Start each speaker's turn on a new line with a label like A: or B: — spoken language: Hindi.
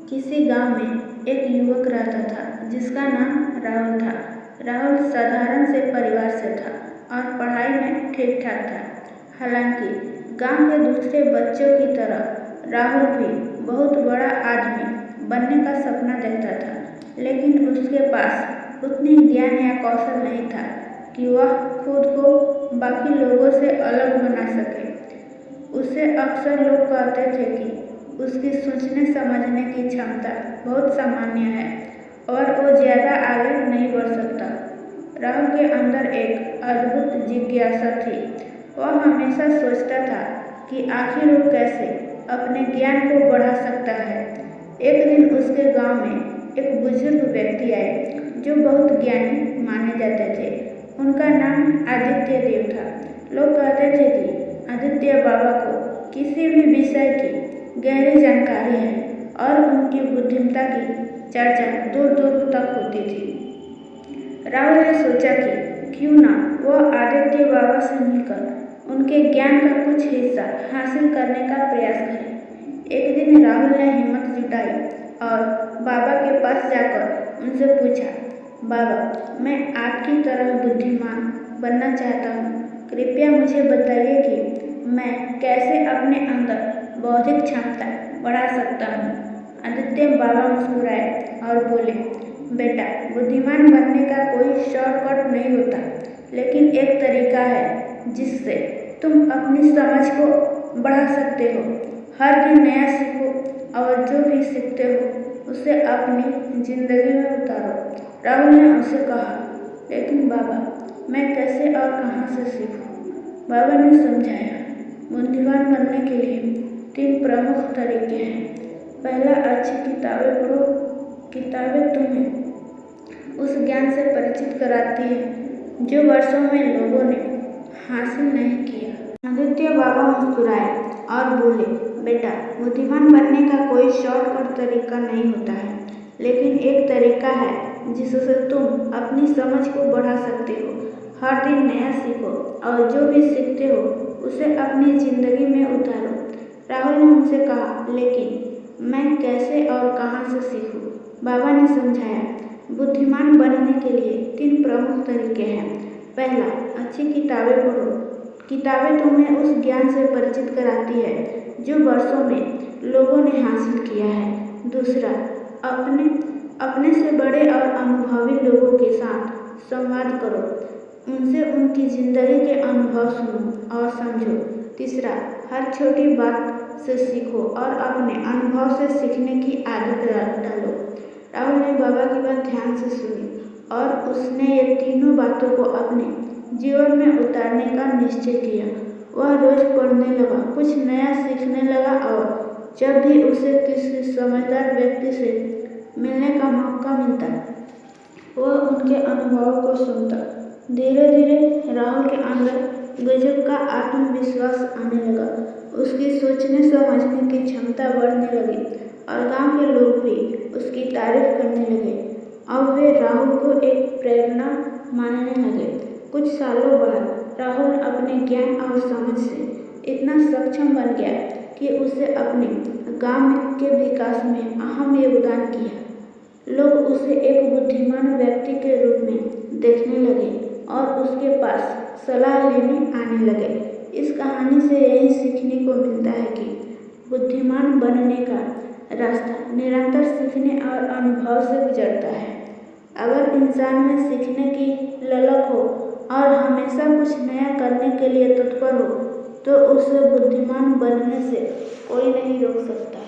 A: किसी गांव में एक युवक रहता था जिसका नाम राहुल था। राहुल साधारण से परिवार से था और पढ़ाई में ठीक ठाक था। हालांकि गांव के दूसरे बच्चों की तरह राहुल भी बहुत बड़ा आदमी बनने का सपना देखता था, लेकिन उसके पास उतनी ज्ञान या कौशल नहीं था कि वह खुद को बाकी लोगों से अलग बना सके। उसे अक्सर लोग कहते थे कि उसकी सोचने समझने की क्षमता बहुत सामान्य है और वो ज़्यादा आगे नहीं बढ़ सकता। राहुल के अंदर एक अद्भुत जिज्ञासा थी। वह हमेशा सोचता था कि आखिर वो कैसे अपने ज्ञान को बढ़ा सकता है। एक दिन उसके गांव में एक बुजुर्ग व्यक्ति आए जो बहुत ज्ञानी माने जाते थे। उनका नाम आदित्य देव था। लोग कहते थे कि आदित्य बाबा को किसी भी विषय की गहरी जानकारी है और उनकी बुद्धिमत्ता की चर्चा दूर दूर तक होती थी। राहुल ने सोचा कि क्यों ना वह आदित्य बाबा से मिलकर उनके ज्ञान का कुछ हिस्सा हासिल करने का प्रयास करे। एक दिन राहुल ने हिम्मत जुटाई और बाबा के पास जाकर उनसे पूछा, बाबा, मैं आपकी तरह बुद्धिमान बनना चाहता हूँ। कृपया मुझे बताइए कि मैं कैसे अपने अंदर बौद्धिक क्षमता बढ़ा सकता हूँ। आदित्य बाबा मुस्कुराए और बोले, बेटा, बुद्धिमान बनने का कोई शॉर्टकट नहीं होता, लेकिन एक तरीका है जिससे तुम अपनी समझ को बढ़ा सकते हो। हर दिन नया सीखो और जो भी सीखते हो उसे अपनी जिंदगी में उतारो। राहुल ने उनसे कहा, लेकिन बाबा, मैं कैसे और कहाँ से सीखूं? बाबा ने समझाया, बुद्धिमान बनने के लिए 3 प्रमुख तरीके हैं। पहला, अच्छी किताबें पढ़ो। किताबें तुम्हें उस ज्ञान से परिचित कराती है जो वर्षों में लोगों ने हासिल नहीं किया। आदित्य बाबा मुस्कुराए और बोले, बेटा, बुद्धिमान बनने का कोई शॉर्टकट तरीका नहीं होता है, लेकिन एक तरीका है जिससे तुम अपनी समझ को बढ़ा सकते हो। हर दिन नया सीखो और जो भी सीखते हो उसे अपनी जिंदगी में उतारो। राहुल ने उनसे कहा, लेकिन मैं कैसे और कहाँ से सीखूं? बाबा ने समझाया, बुद्धिमान बनने के लिए 3 प्रमुख तरीके हैं। पहला, अच्छी किताबें पढ़ो। किताबें तुम्हें उस ज्ञान से परिचित कराती है जो वर्षों में लोगों ने हासिल किया है। दूसरा, अपने से बड़े और अनुभवी लोगों के साथ संवाद करो। उनसे उनकी जिंदगी के अनुभव सुनो और समझो। तीसरा, हर छोटी बात से सीखो और अपने अनुभव से सीखने की आदत डालो। राहुल ने बाबा की बात ध्यान से सुनी और उसने ये तीनों बातों को अपने जीवन में उतारने का निश्चय किया। वह रोज पढ़ने लगा, कुछ नया सीखने लगा और जब भी उसे किसी समझदार व्यक्ति से मिलने का मौका मिलता वह उनके अनुभवों को सुनता। धीरे धीरे राहुल के अंदर गजब का आत्मविश्वास आने लगा। उसकी सोचने समझने की क्षमता बढ़ने लगी और गांव के लोग भी उसकी तारीफ करने लगे। अब वे राहुल को एक प्रेरणा मानने लगे। कुछ सालों बाद राहुल अपने ज्ञान और समझ से इतना सक्षम बन गया कि उसे अपने गांव के विकास में अहम योगदान किया। लोग उसे एक बुद्धिमान व्यक्ति के रूप में देखने लगे और उसके पास सलाह लेने आने लगे। इस कहानी से यही सीखने को मिलता है कि बुद्धिमान बनने का रास्ता निरंतर सीखने और अनुभव से गुजरता है। अगर इंसान में सीखने की ललक हो और हमेशा कुछ नया करने के लिए तत्पर हो तो उसे बुद्धिमान बनने से कोई नहीं रोक सकता।